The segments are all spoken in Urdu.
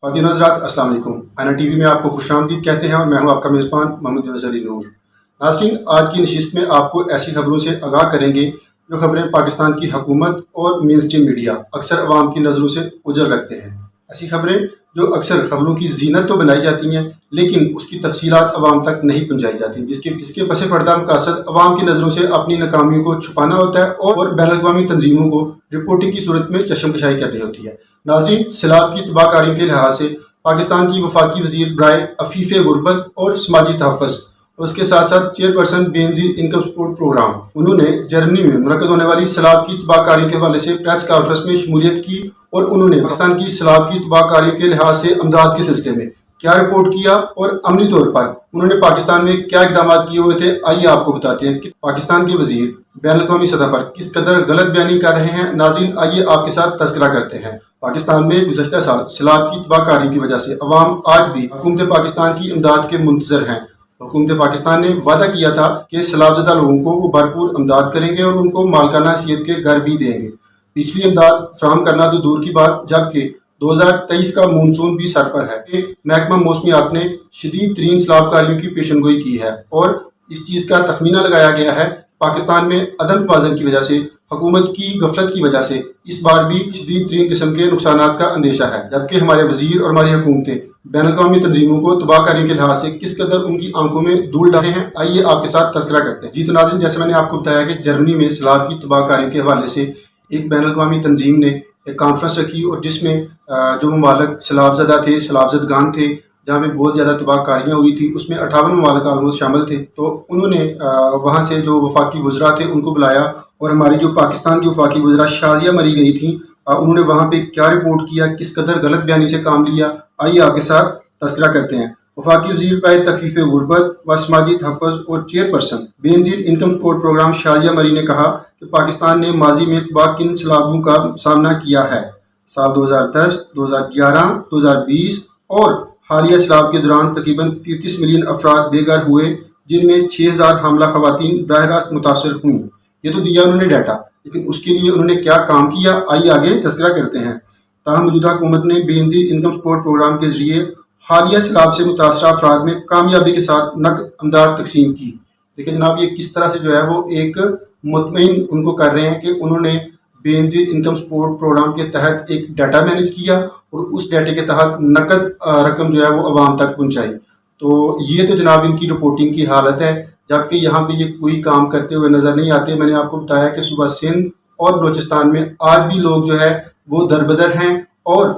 خواتین حضرات السلام علیکم۔ آئینہ ٹی وی میں آپ کو خوش آمدید کہتے ہیں اور میں ہوں آپ کا میزبان محمد یونس علی نور۔ ناظرین، آج کی نشست میں آپ کو ایسی خبروں سے آگاہ کریں گے جو خبریں پاکستان کی حکومت اور مین اسٹریم میڈیا اکثر عوام کی نظروں سے اجل رکھتے ہیں۔ ایسی خبریں جو اکثر خبروں کی زینت تو بنائی جاتی ہیں لیکن اس کی تفصیلات عوام تک نہیں پہنچائی جاتی، اس کے پس پردہ مقاصد عوام کی نظروں سے اپنی ناکامیوں کو چھپانا ہوتا ہے اور بین الاقوامی تنظیموں کو رپورٹنگ کی صورت میں چشم کشائی کرنی ہوتی ہے۔ ناظرین، سیلاب کی تباہ کاری کے لحاظ سے پاکستان کی وفاقی وزیر برائے عفیف غربت اور سماجی تحفظ اور اس کے ساتھ ساتھ چیئرپرسن بے نظیر انکم سپورٹ پروگرام، انہوں نے جرمنی میں منعقد ہونے والی سیلاب کی تباہ کاری کے حوالے سے پریس کانفرنس میں شمولیت کی اور انہوں نے پاکستان کی سیلاب کی تباہ کاری کے لحاظ سے امداد کے سلسلے میں کیا رپورٹ کیا اور عملی طور پر انہوں نے پاکستان میں کیا اقدامات کیے ہوئے تھے۔ آئیے آپ کو بتاتے ہیں کہ پاکستان کے وزیر بین الاقوامی سطح پر کس قدر غلط بیانی کر رہے ہیں۔ ناظرین، آئیے آپ کے ساتھ تذکرہ کرتے ہیں۔ پاکستان میں گزشتہ سال سیلاب کی تباہ کاری کی وجہ سے عوام آج بھی حکومت پاکستان کی امداد کے منتظر ہیں۔ حکومت پاکستان نے وعدہ کیا تھا کہ سیلاب زدہ لوگوں کو وہ بھرپور امداد کریں گے اور ان کو مالکانہ حیثیت کے گھر بھی دیں گے۔ پچھلی امداد فراہم کرنا تو دور کی بات، جبکہ 2023 کا مونسون بھی سر پر ہے کہ محکمہ موسمیات نے شدید ترین سیلاب کاریوں کی پیشن گوئی کی ہے اور اس چیز کا تخمینہ لگایا گیا ہے پاکستان میں عدم توازن کی وجہ سے، حکومت کی غفلت کی وجہ سے اس بار بھی شدید ترین قسم کے نقصانات کا اندیشہ ہے، جبکہ ہمارے وزیر اور ہماری حکومتیں بین الاقوامی تنظیموں کو تباہ کاری کے لحاظ سے کس قدر ان کی آنکھوں میں دھول ڈالے ہیں۔ آئیے آپ کے ساتھ تذکرہ کرتے ہیں۔ جی تو ناظرین، جیسے میں نے آپ کو بتایا کہ جرمنی میں سیلاب کی تباہ کاری کے حوالے سے ایک بین الاقوامی تنظیم نے ایک کانفرنس رکھی اور جس میں جو ممالک سیلاب زدہ تھے، سیلاب زدگان تھے، جہاں پہ بہت زیادہ تباہ کاریاں ہوئی تھی، اس میں 58 ممالک آلموسٹ شامل تھے۔ تو انہوں نے وہاں سے جو وفاقی وزراء تھے ان کو بلایا اور ہماری جو پاکستان کی وفاقی وزراء شازیہ مری گئی تھیں، انہوں نے وہاں پہ کیا رپورٹ کیا، کس قدر غلط بیانی سے کام لیا، آئیے آپ کے ساتھ تذکرہ کرتے ہیں۔ وفاقی وزیر برائے تخفیف غربت و سماجی تحفظ اور چیئرپرسن بے نظیر انکم سپورٹ پروگرام شازیہ مری نے کہا کہ پاکستان نے ماضی میں تباہ کن سیلابوں کا سامنا کیا ہے۔ سال 2010، 2011، 2020 اور حالیہ سیلاب کے دوران تقریباً 33 ملین افراد بے گھر ہوئے، جن میں 6000 حاملہ خواتین براہ راست متاثر ہوئیں۔ یہ تو دیا انہوں نے ڈیٹا، لیکن اس کے لیے انہوں نے کیا کام کیا، آئیے آگے تذکرہ کرتے ہیں۔ تاہم موجودہ حکومت نے بے نظیر انکم سپورٹ پروگرام کے ذریعے حالیہ سیلاب سے متاثرہ افراد میں کامیابی کے ساتھ نقد امداد تقسیم کی، لیکن جناب یہ کس طرح سے جو ہے وہ ایک مطمئن ان کو کر رہے ہیں کہ انہوں نے بے نظیر انکم سپورٹ پروگرام کے تحت ایک ڈیٹا مینیج کیا اور اس ڈیٹے کے تحت نقد رقم جو ہے وہ عوام تک پہنچائی۔ تو یہ تو جناب ان کی رپورٹنگ کی حالت ہے، جبکہ یہاں پہ یہ کوئی کام کرتے ہوئے نظر نہیں آتے۔ میں نے آپ کو بتایا کہ صوبہ سندھ اور بلوچستان میں آج بھی لوگ جو ہے وہ دربدر ہیں اور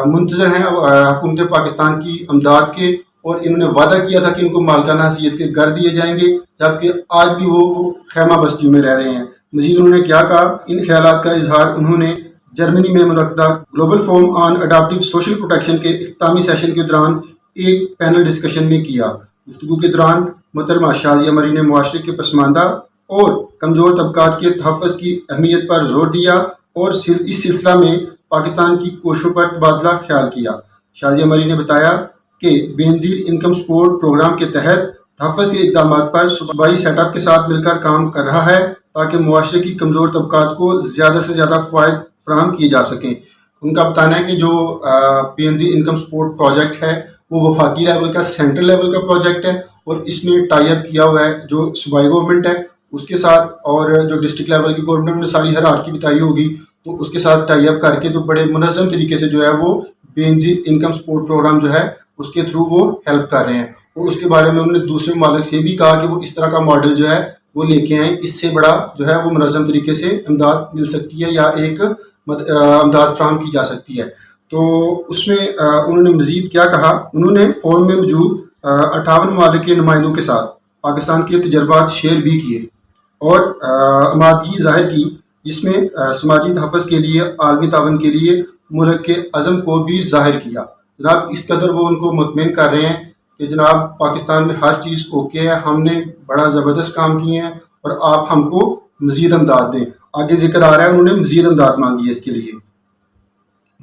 منتظر ہیں حکومت پاکستان کی امداد کے، اور انہوں نے وعدہ کیا تھا کہ ان کو مالکانہ حیثیت کے گھر دیے جائیں گے، جبکہ آج بھی وہ خیمہ بستیوں میں رہ رہے ہیں۔ مزید انہوں نے کیا کہا، ان خیالات کا اظہار انہوں نے جرمنی میں منعقدہ گلوبل فورم آن اڈاپٹیو سوشل پروٹیکشن کے اختتامی سیشن کے دوران ایک پینل ڈسکشن میں کیا۔ گفتگو کے دوران محترمہ شازیہ مری نے معاشرے کے پسماندہ اور کمزور طبقات کے تحفظ کی اہمیت پر زور دیا اور اس سلسلہ میں پاکستان کی کوششوں پر تبادلہ خیال کیا۔ شازیہ مری نے بتایا کہ بے نظیر انکم سپورٹ پروگرام کے تحت تحفظ کے اقدامات پر صوبائی سیٹ اپ کے ساتھ مل کر کام کر رہا ہے تاکہ معاشرے کی کمزور طبقات کو زیادہ سے زیادہ فوائد فراہم کیے جا سکیں۔ ان کا بتانا ہے کہ جو بے نظیر انکم سپورٹ پروجیکٹ ہے وہ وفاقی لیول کا، سینٹرل لیول کا پروجیکٹ ہے اور اس میں ٹائی اپ کیا ہوا ہے جو صوبائی گورنمنٹ ہے اس کے ساتھ، اور جو ڈسٹرکٹ لیول کی گورنمنٹ نے ساری ہرارکی بتائی ہوگی تو اس کے ساتھ ٹائی اپ کر کے تو بڑے منظم طریقے سے جو ہے وہ بے نظیر انکم سپورٹ پروگرام جو ہے اس کے تھرو وہ ہیلپ کر رہے ہیں، اور اس کے بارے میں انہوں نے دوسرے ممالک سے بھی کہا کہ وہ اس طرح کا ماڈل جو ہے وہ لے کے آئیں، اس سے بڑا جو ہے وہ منظم طریقے سے امداد مل سکتی ہے یا ایک امداد فراہم کی جا سکتی ہے۔ تو اس میں انہوں نے مزید کیا کہا، انہوں نے فورم میں موجود 58 ممالک کے نمائندوں کے ساتھ پاکستان کے تجربات شیئر بھی کیے اور آمادگی ظاہر کی، جس میں سماجی تحفظ کے لیے عالمی تعاون کے لیے ملک کے عزم کو بھی ظاہر کیا۔ جناب اس قدر وہ ان کو مطمئن کر رہے ہیں کہ جناب پاکستان میں ہر چیز اوکے ہے، ہم نے بڑا زبردست کام کیے ہیں اور آپ ہم کو مزید امداد دیں۔ آگے ذکر آ رہا ہے انہوں نے مزید امداد مانگی ہے اس کے لیے۔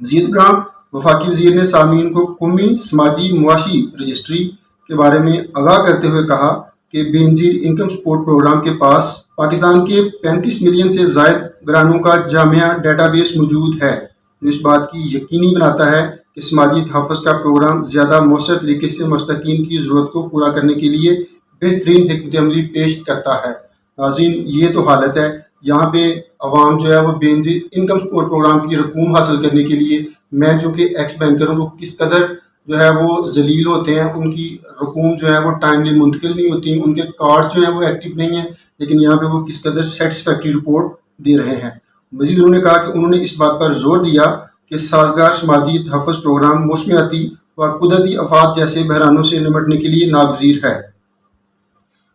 مزید برآں وفاقی وزیر نے سامعین کو قومی سماجی معاشی رجسٹری کے بارے میں آگاہ کرتے ہوئے کہا کہ بے نظیر انکم سپورٹ پروگرام کے پاس پاکستان کے 35 ملین سے زائد گھرانوں کا جامع ڈیٹا بیس موجود ہے، جو اس بات کی یقینی بناتا ہے کہ سماجی تحفظ کا پروگرام زیادہ مؤثر طریقے سے مستحقین کی ضرورت کو پورا کرنے کے لیے بہترین حکمت عملی پیش کرتا ہے۔ ناظرین، یہ تو حالت ہے یہاں پہ عوام جو ہے وہ بے نظیر انکم سپورٹ پروگرام کی رقوم حاصل کرنے کے لیے، میں جو کہ ایکس بینکر ہوں، وہ کس قدر جو ہے وہ ذلیل ہوتے ہیں، ان کی رقوم جو ہے وہ ٹائملی منتقل نہیں ہوتی، ان کے کارڈز جو ہیں وہ ایکٹیو نہیں ہیں، لیکن یہاں پہ وہ کس قدر سیٹسفیکٹری رپورٹ دے رہے ہیں۔ مزید انہوں نے کہا کہ انہوں نے اس بات پر زور دیا کہ سازگار سماجی تحفظ پروگرام موسمیاتی و قدرتی آفات جیسے بحرانوں سے نمٹنے کے لیے ناگزیر ہے۔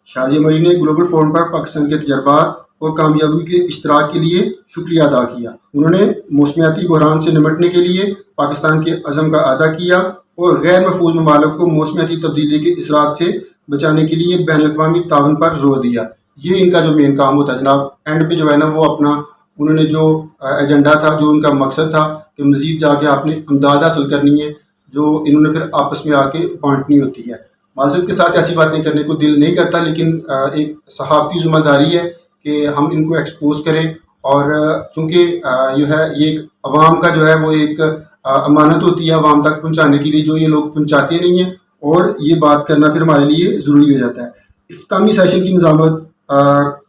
شازیہ مریم نے گلوبل فورم پر پاکستان کے تجربات اور کامیابی کے اشتراک کے لیے شکریہ ادا کیا۔ انہوں نے موسمیاتی بحران سے نمٹنے کے لیے پاکستان کے عزم کا اعادہ کیا اور غیر محفوظ ممالک کو موسمیاتی تبدیلی کے اثرات سے بچانے کے لیے بین الاقوامی تعاون پر زور دیا۔ یہ ان کا جو مین کام ہوتا ہے جناب، اینڈ پہ جو ہے نا وہ اپنا انہوں نے جو ایجنڈا تھا، جو ان کا مقصد تھا کہ مزید جا کے آپ نے امداد حاصل کرنی ہے، جو انہوں نے پھر آپس میں آ کے بانٹنی ہوتی ہے۔ معذرت کے ساتھ ایسی باتیں کرنے کو دل نہیں کرتا، لیکن ایک صحافتی ذمہ داری ہے کہ ہم ان کو ایکسپوز کریں، اور چونکہ جو ہے یہ ایک عوام کا جو ہے وہ ایک امانت ہوتی ہے عوام تک پہنچانے کے لیے، جو یہ لوگ پہنچاتے نہیں ہیں، اور یہ بات کرنا پھر ہمارے لیے ضروری ہو جاتا ہے۔ اختتامی سیشن کی نظامت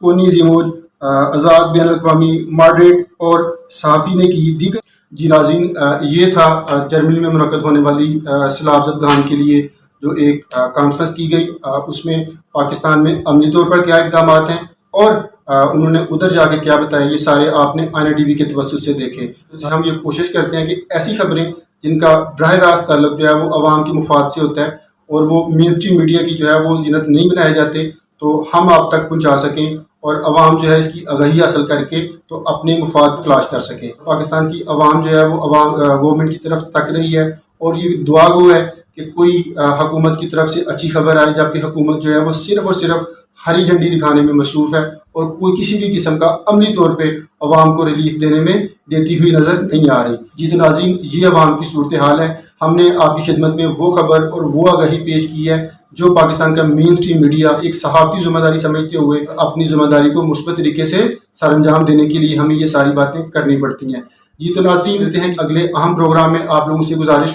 کونی زیموج، آزاد بین الاقوامی ماڈریٹ اور صحافی نے کی۔ دیگر جی ناظرین، یہ تھا جرمنی میں منعقد ہونے والی سیلاب زدگان کے لیے جو ایک کانفرنس کی گئی، اس میں پاکستان میں عملی طور پر کیا اقدامات ہیں اور انہوں نے ادھر جا کے کیا بتایا، یہ سارے آپ نے آئینہ ٹی وی کے توسط سے دیکھے۔ ہم یہ کوشش کرتے ہیں کہ ایسی خبریں جن کا براہ راست تعلق جو ہے وہ عوام کے مفاد سے ہوتا ہے اور وہ مین اسٹریم میڈیا کی جو ہے وہ زینت نہیں بنائے جاتے، تو ہم آپ تک پہنچا سکیں اور عوام جو ہے اس کی آگاہی حاصل کر کے تو اپنے مفاد تلاش کر سکے۔ پاکستان کی عوام جو ہے وہ عوام گورنمنٹ کی طرف تک رہی ہے، اور یہ دعا گو ہے کہ کوئی حکومت کی طرف سے اچھی خبر آئے، جبکہ حکومت جو ہے وہ صرف اور صرف ہری جھنڈی دکھانے میں مصروف ہے اور کوئی کسی بھی قسم کا عملی طور پہ عوام کو ریلیف دینے میں دیتی ہوئی نظر نہیں آ رہی۔ جی تو ناظرین، یہ عوام کی صورتحال ہے۔ ہم نے آپ کی خدمت میں وہ خبر اور وہ آگاہی پیش کی ہے جو پاکستان کا مین اسٹریم میڈیا ایک صحافتی ذمہ داری سمجھتے ہوئے اپنی ذمہ داری کو مثبت طریقے سے سر انجام دینے کے لیے ہمیں یہ ساری باتیں کرنی پڑتی ہیں۔ جی تو ناظرین، ملتے ہیں اگلے اہم پروگرام میں۔ آپ لوگوں سے گزارش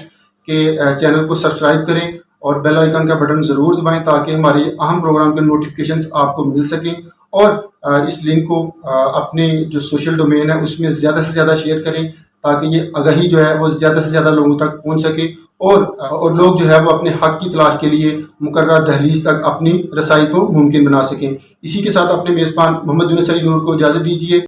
کہ چینل کو سبسکرائب کریں اور بیل آئیکن کا بٹن ضرور دبائیں تاکہ ہمارے اہم پروگرام کے نوٹیفیکیشنز آپ کو مل سکیں، اور اس لنک کو اپنے جو سوشل ڈومین ہے اس میں زیادہ سے زیادہ شیئر کریں تاکہ یہ آگاہی جو ہے وہ زیادہ سے زیادہ لوگوں تک پہنچ سکے، اور لوگ جو ہے وہ اپنے حق کی تلاش کے لیے مقررہ دہلیز تک اپنی رسائی کو ممکن بنا سکیں۔ اسی کے ساتھ اپنے میزبان محمد یونس علی نور کو اجازت دیجیے۔